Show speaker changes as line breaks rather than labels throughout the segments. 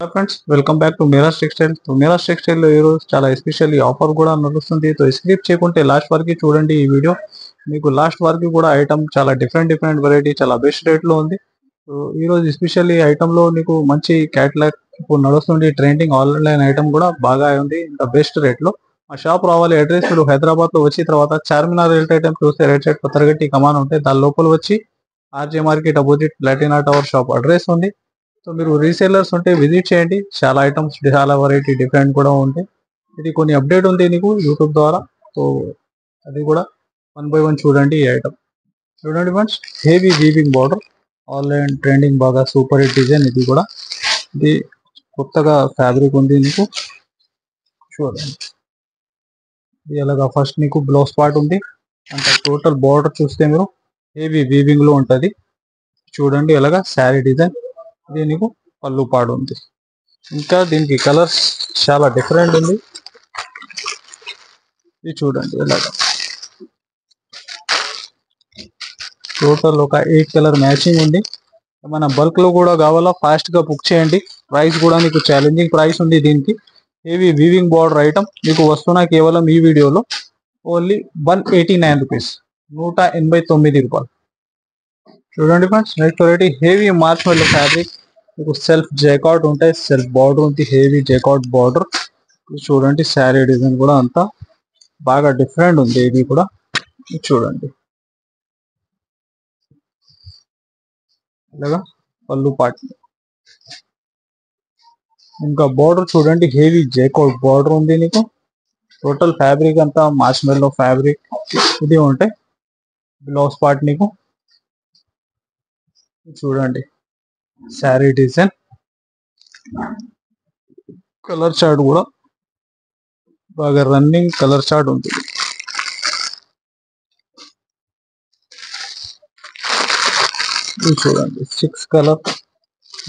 Hello friends, welcome back to Miraj textile. Miraj textile లో ఈరోజు చాలా ఎస్పెషల్లీ ఆఫర్ కూడా నడుస్తుంది. స్కిప్ చేయకుంటే లాస్ట్ వరకు చూడండి ఈ వీడియో. మీకు లాస్ట్ వరకు కూడా ఐటమ్ చాలా డిఫరెంట్ వెరైటీ చాలా బెస్ట్ రేట్ లో ఉంది. సో ఈ రోజు ఎస్పెషల్లీ ఐటమ్ లో మీకు మంచి క్యాటలాగ్ ఇప్పుడు నడుస్తుంది. ట్రెండింగ్ ఆన్లైన్ ఐటమ్ కూడా బాగా ఉంది, ఇంకా బెస్ట్ రేట్ లో. మా షాప్ రావాలి. అడ్రస్ మీరు హైదరాబాద్ లో వచ్చి తర్వాత చార్మినార్ రైట్ ఐటమ్ చూస్తే రైట్ సైడ్ పత్తరగట్టి కమాన్ ఉంటాయి. దాని లోపల వచ్చి RJ market opposite Platina tower shop address ఉంది. సో మీరు రీసేలర్స్ ఉంటే విజిట్ చేయండి. చాలా ఐటమ్స్ చాలా వెరైటీ డిఫరెంట్ కూడా ఉంటాయి. ఇది కొన్ని అప్డేట్ ఉంది నీకు యూట్యూబ్ ద్వారా. సో అది కూడా 1 by 1 చూడండి. ఈ ఐటమ్ చూడండి friends, heavy weaving border, online trending బాగా సూపర్ హిట్ డిజైన్. ఇది కూడా ఇది కొత్తగా ఫ్యాబ్రిక్ ఉంది నీకు. చూడండి ఇది ఎలాగా ఫస్ట్ నీకు బ్లౌజ్ పార్ట్ ఉంది. అంటే టోటల్ బార్డర్ చూస్తే మీరు హెవీ వీవింగ్ లో ఉంటది. చూడండి ఎలాగా శారీ డిజైన్. ఇది నీకు పళ్ళు పాడు ఉంది. ఇంకా దీనికి కలర్స్ చాలా డిఫరెంట్ ఉంది. ఇది చూడండి ఎలాగా టోటల్ ఒక 8 కలర్ మ్యాచింగ్ ఉంది. మన బల్క్ లో కూడా కావాలా ఫాస్ట్ గా బుక్ చేయండి. ప్రైస్ కూడా మీకు ఛాలెంజింగ్ ప్రైస్ ఉంది దీనికి. హెవీ వీవింగ్ బార్డర్ ఐటమ్ మీకు వస్తున్నా కేవలం ఈ వీడియోలో ఓన్లీ 189 రూపీస్, 189 రూపాయలు. చూడండి friends, next variety heavy March మెల్లో ఫ్యాబ్రిక్. మీకు సెల్ఫ్ జైకాట్ ఉంటాయి, సెల్ఫ్ బార్డర్ ఉంది, హెవీ జైకాట్ బార్డర్. చూడండి శారీ డిజైన్ కూడా అంతా బాగా డిఫరెంట్ ఉంది. ఇది కూడా చూడండి ఇలాగా పళ్ళు పాట్. ఇంకా బార్డర్ చూడండి హెవీ జైకాట్ బార్డర్ ఉంది నీకు. టోటల్ ఫ్యాబ్రిక్ అంతా మార్చ్ మెల్లో ఫ్యాబ్రిక్ ఇది ఉంటాయి. బ్లౌజ్ పార్ట్ నీకు చూడండి శారీ డిజైన్. కలర్ చార్ట్ కూడా బాగా రన్నింగ్ కలర్ చార్ట్ ఉంది. ఇది చూడండి 6 కలర్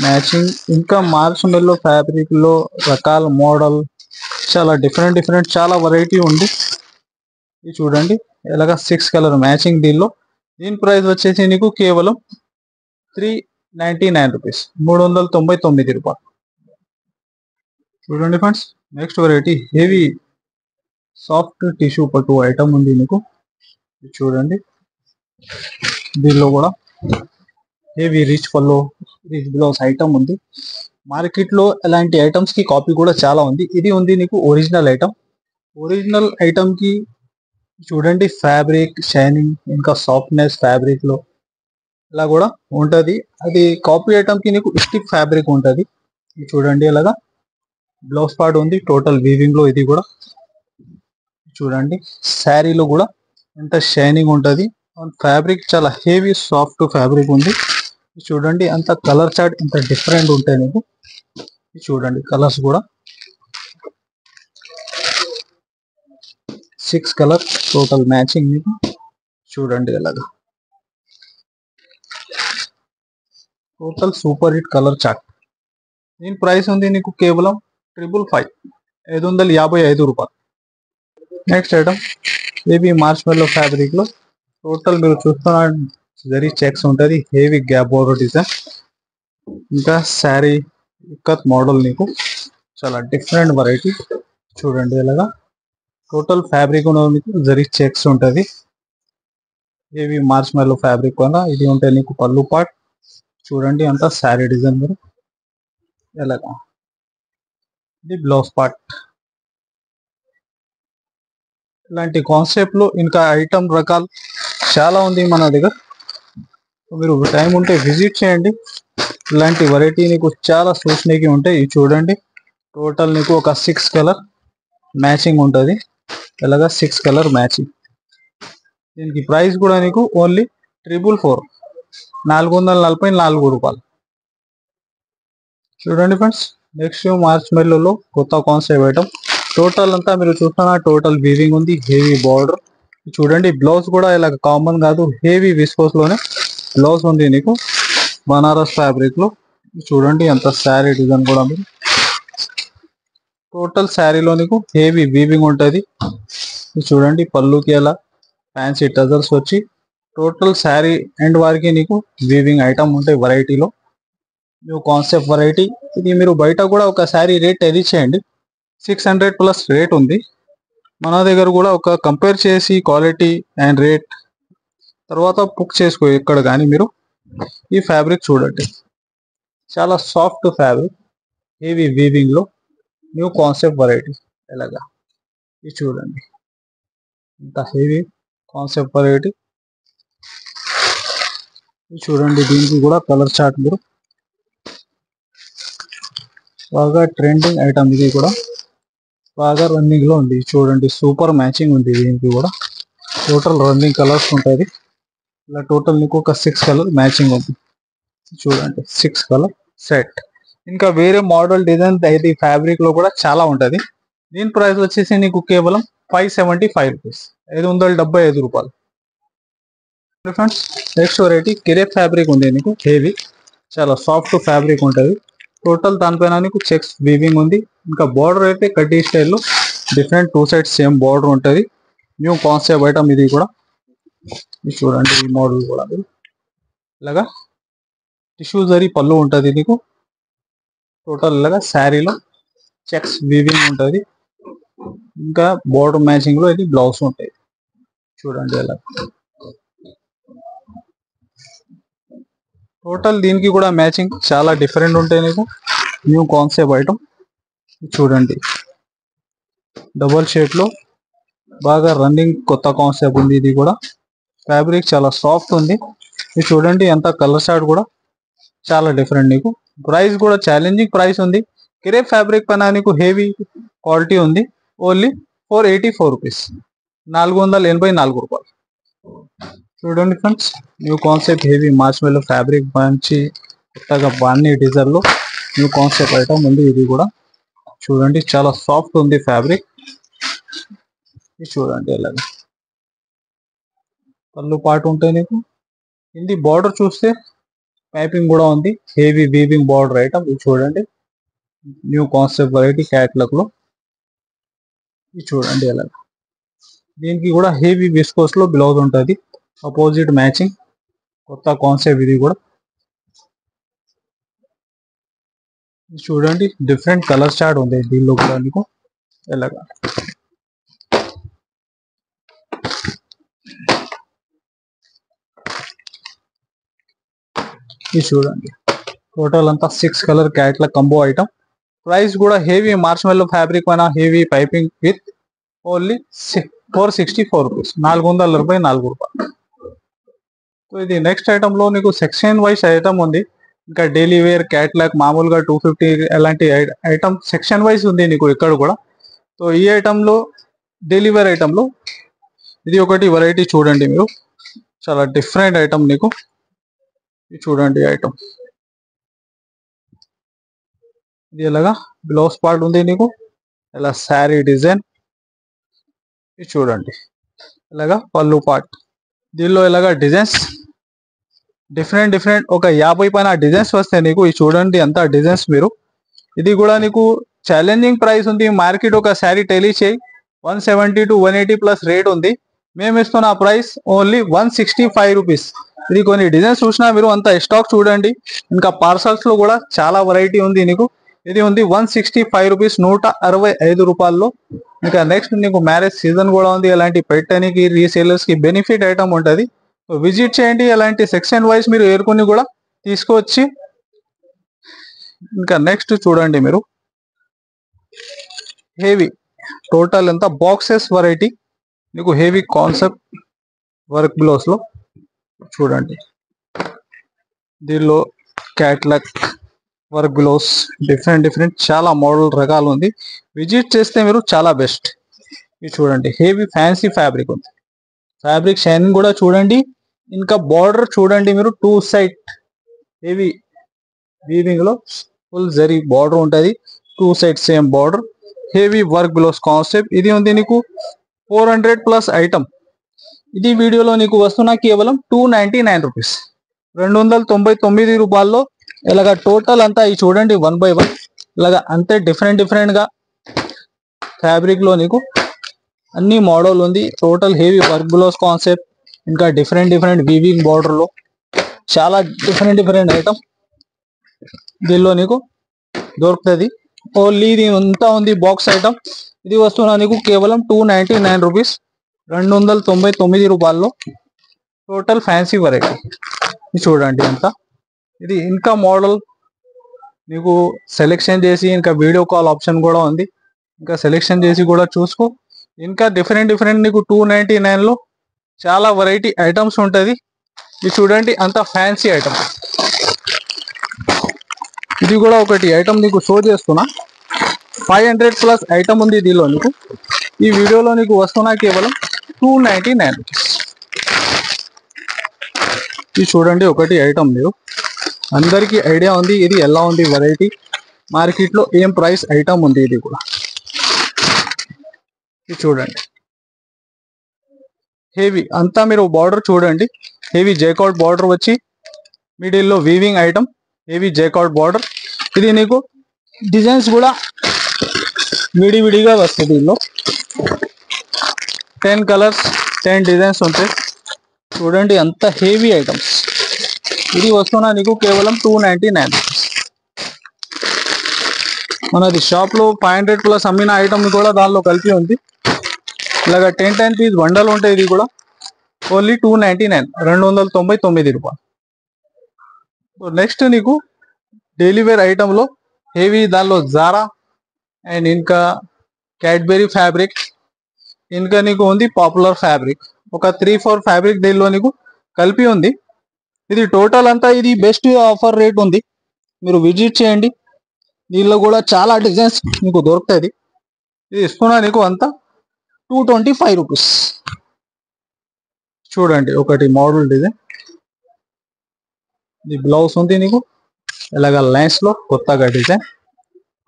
మ్యాచింగ్. ఇంకా మార్చ్ మెల్లో ఫ్యాబ్రిక్ లో రకాల మోడల్ చాలా డిఫరెంట్ చాలా వెరైటీ ఉంది. ఇది చూడండి ఎలాగా 6 కలర్ మ్యాచింగ్. దీని ప్రైస్ వచ్చేసి నీకు కేవలం 399 రూపీస్, 399 రూపాయలు. చూడండి friends, next variety heavy soft tissue పట్టు ఐటమ్ ఉంది మీకు. చూడండి దీనిలో కూడా హెవీ రిచ్ పల్లో రిచ్ బ్లౌజ్ ఐటమ్ ఉంది. మార్కెట్ లో ఇలాంటి ఐటమ్స్ కి కాపీ కూడా చాలా ఉంది. ఇది ఉంది నీకు ఒరిజినల్ ఐటమ్. ఒరిజినల్ ఐటమ్ కి చూడండి ఫ్యాబ్రిక్ షైనింగ్ ఇంకా సాఫ్ట్నెస్ ఫ్యాబ్రిక్ లో ఇలా కూడా ఉంటది. అది కాపీ ఐటమ్ కి నీకు స్టిక్ ఫ్యాబ్రిక్ ఉంటది. చూడండి అలాగా బ్లౌజ్ పార్ట్ ఉంది టోటల్ వీవింగ్ లో. ఇది కూడా చూడండి శారీలో కూడా ఎంత షైనింగ్ ఉంటది. ఫ్యాబ్రిక్ చాలా హెవీ సాఫ్ట్ ఫ్యాబ్రిక్ ఉంది. చూడండి అంత కలర్ చార్ట్ ఎంత డిఫరెంట్ ఉంటాయి నీకు. చూడండి కలర్స్ కూడా 6 కలర్ టోటల్ మ్యాచింగ్ మీకు. చూడండి అలాగా total super hit colour chart. దీని ప్రైస్ ఉంది నీకు కేవలం 555, 555 రూపాయలు. నెక్స్ట్ ఐటమ్ హెవీ మార్చ్ మెల్లో ఫ్యాబ్రిక్ లో టోటల్ మీరు చూస్తున్న జరీ చెక్స్ ఉంటుంది, హెవీ గ్యాప్ బోర్డర్ డిజైన్. ఇంకా శారీ ఇక్కత్ మోడల్ నీకు చాలా డిఫరెంట్ వెరైటీ. చూడండి ఇలాగా టోటల్ ఫ్యాబ్రిక్ మీకు జరీ చెక్స్ ఉంటుంది. హెవీ మార్చ్ మెల్లో ఫ్యాబ్రిక్ వల్ల ఇది ఉంటే నీకు పళ్ళు పార్ట్. చూడండి అంతా శారీ డిజైన్ మీరు ఎలాగా. ఇది బ్లౌజ్ పార్ట్. ఇలాంటి కాన్సెప్ట్ లో ఇంకా ఐటమ్ రకాలు చాలా ఉంది మన దగ్గర. మీరు టైం ఉంటే విజిట్ చేయండి. ఇలాంటి వెరైటీ నీకు చాలా చూసినకి ఉంటాయి. చూడండి టోటల్ నీకు ఒక 6 కలర్ మ్యాచింగ్ ఉంటుంది. ఇలాగా 6 కలర్ మ్యాచింగ్. దీనికి ప్రైస్ కూడా నీకు ఓన్లీ 444, 444 రూపాయలు. చూడండి ఫ్రెండ్స్, నెక్స్ట్ మార్చ్ మెల్లోలో కొత్త కాన్సెప్ట్ ఐటమ్. టోటల్ అంతా మీరు చూస్తున్నా టోటల్ వీవింగ్ ఉంది, హెవీ బార్డర్. చూడండి బ్లౌజ్ కూడా ఇలా కామన్ కాదు, హెవీ విస్కోస్ లోనే బ్లౌజ్ ఉంది నీకు బనారస్ ఫ్యాబ్రిక్ లో. చూడండి అంత శారీ డిజైన్ కూడా మీరు టోటల్ శారీలో నీకు హెవీ వీవింగ్ ఉంటుంది. చూడండి పళ్ళుకి అలా ఫ్యాన్సీ టజల్స్ వచ్చి టోటల్ శారీ ఎండ్ వారికి నీకు వీవింగ్ ఐటమ్ ఉంటాయి వెరైటీలో. New concept variety. ఇది మీరు బయట కూడా ఒకసారి రేట్ టెలి చేయండి, 600 ప్లస్ రేట్ ఉంది. మన దగ్గర కూడా ఒక కంపేర్ చేసి క్వాలిటీ అండ్ రేట్ తర్వాత బుక్ చేసుకో ఎక్కడ కానీ మీరు. ఈ ఫ్యాబ్రిక్ చూడండి, చాలా సాఫ్ట్ ఫ్యాబ్రిక్, హెవీ వీవింగ్ లో న్యూ కాన్సెప్ట్ వెరైటీ. ఎలాగా ఇది చూడండి, ఇంత హెవీ కాన్సెప్ట్ వెరైటీ. ఇది చూడండి, దీనికి కూడా కలర్ చార్ట్ మీరు. బాగా ట్రెండింగ్ ఐటమ్, ఇది కూడా బాగా రన్నింగ్ లో ఉంది. చూడండి, సూపర్ మ్యాచింగ్ ఉంది దీనికి కూడా. టోటల్ రన్నింగ్ కలర్స్ ఉంటుంది. ఇలా టోటల్ నీకు ఒక 6 కలర్ మ్యాచింగ్ ఉంది. చూడండి, 6 కలర్ సెట్. ఇంకా వేరే మోడల్ డిజైన్ ఇది ఫ్యాబ్రిక్ లో కూడా చాలా ఉంటది. దీని ప్రైస్ వచ్చేసి నీకు కేవలం 575 రూపీస్, 575 రూపాయలు. ఫ్రెండ్స్, నెక్స్ట్ వెరైటీ కిరేప్ ఫ్యాబ్రిక్ ఉంది నీకు, హెవీ, చాలా సాఫ్ట్ ఫ్యాబ్రిక్ ఉంటుంది. టోటల్ దానిపైన నీకు చెక్స్ వీవింగ్ ఉంది. ఇంకా బార్డర్ అయితే కడ్డీ స్టైల్లో డిఫరెంట్ 2 సైడ్స్ సేమ్ బార్డర్ ఉంటుంది. న్యూ కాన్సెప్ట్ ఐటమ్ ఇది కూడా. ఇది చూడండి, ఈ మోడల్ కూడా మీరు ఇలాగా టిష్యూ జరీ పళ్ళు ఉంటుంది నీకు. టోటల్ ఇలాగా శారీలో చెక్స్ వీవింగ్ ఉంటుంది. ఇంకా బార్డర్ మ్యాచింగ్ లో ఇది బ్లౌజ్ ఉంటుంది. చూడండి ఇలా టోటల్ దీనికి కూడా మ్యాచింగ్ చాలా డిఫరెంట్ ఉంటాయి నీకు. న్యూ కాన్సెప్ట్ ఐటమ్ చూడండి, డబల్ షేడ్ లో బాగా రన్నింగ్ కొత్త కాన్సెప్ట్ ఉంది. ఇది కూడా ఫ్యాబ్రిక్ చాలా సాఫ్ట్ ఉంది. ఇది చూడండి, ఎంత కలర్ షార్ట్ కూడా చాలా డిఫరెంట్. నీకు ప్రైస్ కూడా ఛాలెంజింగ్ ప్రైస్ ఉంది. కిరేప్ ఫ్యాబ్రిక్ పైన నీకు హెవీ క్వాలిటీ ఉంది. ఓన్లీ 484 రూపీస్, 484 రూపాయలు. చూడండి friends, new concept heavy మార్ష్మెల్లో fabric మంచి కొత్తగా బాన్నీ డిజైన్ లో న్యూ కాన్సెప్ట్ ఐటమ్ ఉంది. ఇది కూడా చూడండి, చాలా సాఫ్ట్ ఉంది ఫ్యాబ్రిక్. ఇది చూడండి, ఇలాగ పళ్ళు పాటు ఉంటాయి నీకు. ఇది బార్డర్ చూస్తే పైపింగ్ కూడా ఉంది, హెవీ వీవింగ్ బార్డర్ ఐటమ్. ఇది చూడండి, న్యూ కాన్సెప్ట్ వెరైటీ క్యాట్లాగ్ లో. ఇది చూడండి ఇలాగ. దీనికి కూడా హెవీ విస్కోస్ లో బ్లౌజ్ ఉంటుంది, అపోజిట్ మ్యాచింగ్ కొత్త కాన్సెప్ట్ ఇది కూడా. చూడండి, డిఫరెంట్ కలర్ చార్ట్ ఉంది దీనిలో కూడా మీకు. ఎలాగా ఇది చూడండి, టోటల్ అంతా 6 colour catalogue combo item. Price కూడా హెవీ మార్ష్మెల్లో ఫ్యాబ్రిక్ పైన heavy piping with only 464 rupees, 444 రూపాయలు. సో ఇది నెక్స్ట్ ఐటమ్ లో నీకు సెక్షన్ వైజ్ ఐటమ్ ఉంది. ఇంకా డైలీ వేర్ క్యాట్లాగ్ మామూలుగా 250 అలాంటి ఐటమ్ సెక్షన్ వైజ్ ఉంది నీకు ఇక్కడ కూడా. సో ఈ ఐటమ్ లో డైలీ వేర్ ఐటమ్ లో ఇది ఒకటి వెరైటీ చూడండి మీరు, చాలా డిఫరెంట్ ఐటమ్ నీకు. ఇది చూడండి ఐటమ్, ఇది ఎలాగా బ్లౌజ్ పార్ట్ ఉంది నీకు, ఇలా శారీ డిజైన్. ఇది చూడండి, ఇలాగా పళ్ళు పార్ట్. దీనిలో ఇలాగా డిజైన్స్ డిఫరెంట్ ఒక 50 పైన డిజైన్స్ వస్తాయి నీకు. ఇది చూడండి అంతా డిజైన్స్ మీరు. ఇది కూడా నీకు ఛాలెంజింగ్ ప్రైస్ ఉంది. మార్కెట్ ఒక శారీ టెలీ చేయి 170 to 180 ప్లస్ రేట్ ఉంది. మేము ఇస్తున్న ప్రైస్ ఓన్లీ 165 రూపీస్. ఇది కొన్ని డిజైన్స్ చూసినా మీరు, అంత స్టాక్ చూడండి. ఇంకా పార్సల్స్ లో కూడా చాలా వెరైటీ ఉంది నీకు. ఇది ఉంది 165 రూపీస్, 165 రూపాయల్లో. ఇంకా నెక్స్ట్ నీకు మ్యారేజ్ సీజన్ కూడా ఉంది, అలాంటి పెట్టడానికి రీసేలర్స్ కి బెనిఫిట్ ఐటమ్ ఉంటుంది. విజిట్ చేయండి, అలాంటి సెక్షన్ వైజ్ మీరు ఏరుకొని కూడా తీసుకొచ్చి. ఇంకా నెక్స్ట్ చూడండి మీరు, హెవీ టోటల్ ఎంత బాక్సెస్ వెరైటీ నీకు, హెవీ కాన్సెప్ట్ వర్క్ బ్లౌజ్ లో. చూడండి, దీనిలో క్యాట్లాగ్ వర్క్ బ్లౌజ్ డిఫరెంట్ చాలా మోడల్ రకాలు ఉంది. విజిట్ చేస్తే మీరు చాలా బెస్ట్. ఇది చూడండి, హెవీ ఫ్యాన్సీ ఫ్యాబ్రిక్ ఉంది. ఫ్యాబ్రిక్ షైనింగ్ కూడా చూడండి. ఇంకా బార్డర్ చూడండి మీరు, 2 సైడ్ హెవీ వీవింగ్ లో ఫుల్ జరీ బార్డర్ ఉంటుంది. 2 side same border, heavy work blouse concept. ఇది ఉంది నీకు 400 ప్లస్ ఐటమ్. ఇది వీడియోలో నీకు వస్తున్న కేవలం 299 రూపీస్, 299 రూపాయల్లో. ఇలాగా టోటల్ అంతా ఇది చూడండి 1 by 1 ఇలాగా అంతే డిఫరెంట్ గా ఫ్యాబ్రిక్ లో నీకు అన్ని మోడల్ ఉంది. Total heavy work blouse concept, ఇంకా డిఫరెంట్ వీవింగ్ బార్డర్ లో చాలా డిఫరెంట్ ఐటమ్. దీనిలో నీకు దొరుకుతుంది. ఓన్లీ ఇది అంతా ఉంది బాక్స్ ఐటమ్. ఇది వస్తున్నా నీకు కేవలం 299 రూపీస్, 299 రూపాయల్లో టోటల్ ఫ్యాన్సీ వెరైటీ. ఇది చూడండి అంతా. ఇది ఇంకా మోడల్ నీకు సెలెక్షన్ చేసి ఇంకా వీడియో కాల్ ఆప్షన్ కూడా ఉంది, ఇంకా సెలెక్షన్ చేసి కూడా చూసుకో. ఇంకా డిఫరెంట్ నీకు 299లో చాలా వెరైటీ ఐటమ్స్ ఉంటుంది. ఇది చూడండి అంత ఫ్యాన్సీ ఐటమ్. ఇది కూడా ఒకటి ఐటమ్ నీకు షో చేస్తున్నా. 500+ ఐటమ్ ఉంది దీనిలో నీకు. ఈ వీడియోలో నీకు వస్తున్నా కేవలం 299 రూపీస్. ఇది చూడండి ఒకటి ఐటమ్. మీరు అందరికీ ఐడియా ఉంది ఇది ఎలా ఉంది వెరైటీ, మార్కెట్లో ఏం ప్రైస్ ఐటమ్ ఉంది. ఇది కూడా ఇది చూడండి హెవీ అంతా. మీరు బార్డర్ చూడండి, హెవీ జైకార్డ్ బార్డర్ వచ్చి మిడిల్లో వీవింగ్ ఐటమ్, హెవీ జైకార్డ్ బార్డర్. ఇది నీకు డిజైన్స్ కూడా విడివిడిగా వస్తుంది. దీనిలో 10 కలర్స్ 10 డిజైన్స్ ఉంటాయి. చూడండి అంత హెవీ ఐటమ్స్. ఇది వస్తున్నా నీకు కేవలం 299 రూపీస్. మనది షాప్లో 500+ అమ్మిన ఐటమ్ కూడా దానిలో కలిపి ఉంది. ఇలాగా 10 పీస్ బండల్ ఉంటాయి. ఇది కూడా ఓన్లీ 299, 299 రూపాయలు. నెక్స్ట్ నీకు డైలీ వేర్ ఐటమ్లో హెవీ, దానిలో జారా అండ్ ఇంకా క్యాడ్బెరీ ఫ్యాబ్రిక్, ఇంకా నీకు ఉంది పాపులర్ ఫ్యాబ్రిక్. ఒక 3-4 ఫ్యాబ్రిక్ దీనిలో నీకు కలిపి ఉంది. ఇది టోటల్ అంతా ఇది బెస్ట్ ఆఫర్ రేట్ ఉంది, మీరు విజిట్ చేయండి. దీనిలో కూడా చాలా డిజైన్స్ మీకు దొరుకుతుంది. ఇది ఇస్తున్నా నీకు అంతా 225 రూపీస్. చూడండి ఒకటి మోడల్ డిజైన్. ఇది బ్లౌజ్ ఉంది నీకు ఇలాగ లైన్స్ లో కొత్తగా డిజైన్.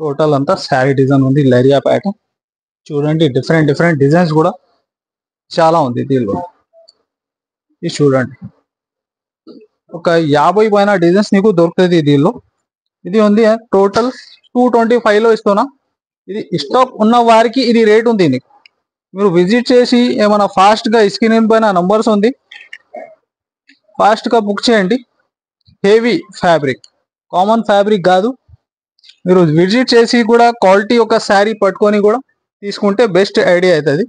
టోటల్ అంతా శారీ డిజైన్ ఉంది, లెరియా ప్యాటర్న్. చూడండి డిఫరెంట్ డిజైన్స్ కూడా చాలా ఉంది దీనిలో. ఇది చూడండి ఒక 50 పైన డిజైన్స్ నీకు దొరుకుతుంది దీనిలో. ఇది ఉంది టోటల్ 225లో ఇస్తున్నా. ఇది స్టాక్ ఉన్న వారికి ఇది రేట్ ఉంది నీకు. మీరు విజిట్ చేసి ఏమైనా ఫాస్ట్గా స్క్రీన్ పైన నంబర్స్ ఉంది, ఫాస్ట్గా బుక్ చేయండి. హెవీ ఫ్యాబ్రిక్, కామన్ ఫ్యాబ్రిక్ కాదు. మీరు విజిట్ చేసి కూడా క్వాలిటీ ఒక శారీ పట్టుకొని కూడా తీసుకుంటే బెస్ట్ ఐడియా అవుతుంది.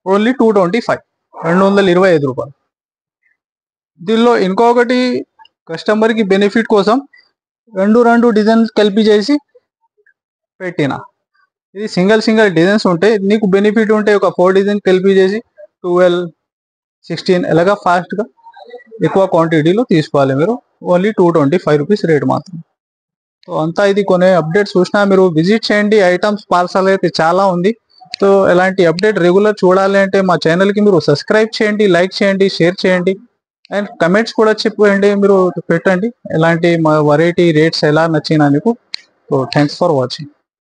ఓన్లీ 225, 225 రూపాయలు. దీనిలో ఇంకొకటి కస్టమర్కి బెనిఫిట్ కోసం రెండు డిజైన్స్ కలిపి చేసి పెట్టిన. ఇది సింగిల్ డిజైన్స్ ఉంటాయి. నీకు బెనిఫిట్ ఉంటే ఒక 4 డిజైన్స్ కలిపి చేసి 12, 16 ఎలాగా ఫాస్ట్గా ఎక్కువ క్వాంటిటీలో తీసుకోవాలి మీరు. ఓన్లీ 225 రూపీస్ రేట్ మాత్రం. సో అంతా ఇది కొనే అప్డేట్స్ చూసినా మీరు విజిట్ చేయండి. ఐటమ్స్ పార్సల్ అయితే చాలా ఉంది. సో ఎలాంటి అప్డేట్ రెగ్యులర్ చూడాలి అంటే మా ఛానల్కి మీరు సబ్స్క్రైబ్ చేయండి, లైక్ చేయండి, షేర్ చేయండి అండ్ కమెంట్స్ కూడా చెప్పండి. మీరు పెట్టండి ఎలాంటి మా వెరైటీ రేట్స్ ఎలా నచ్చినా మీకు. So thanks for watching.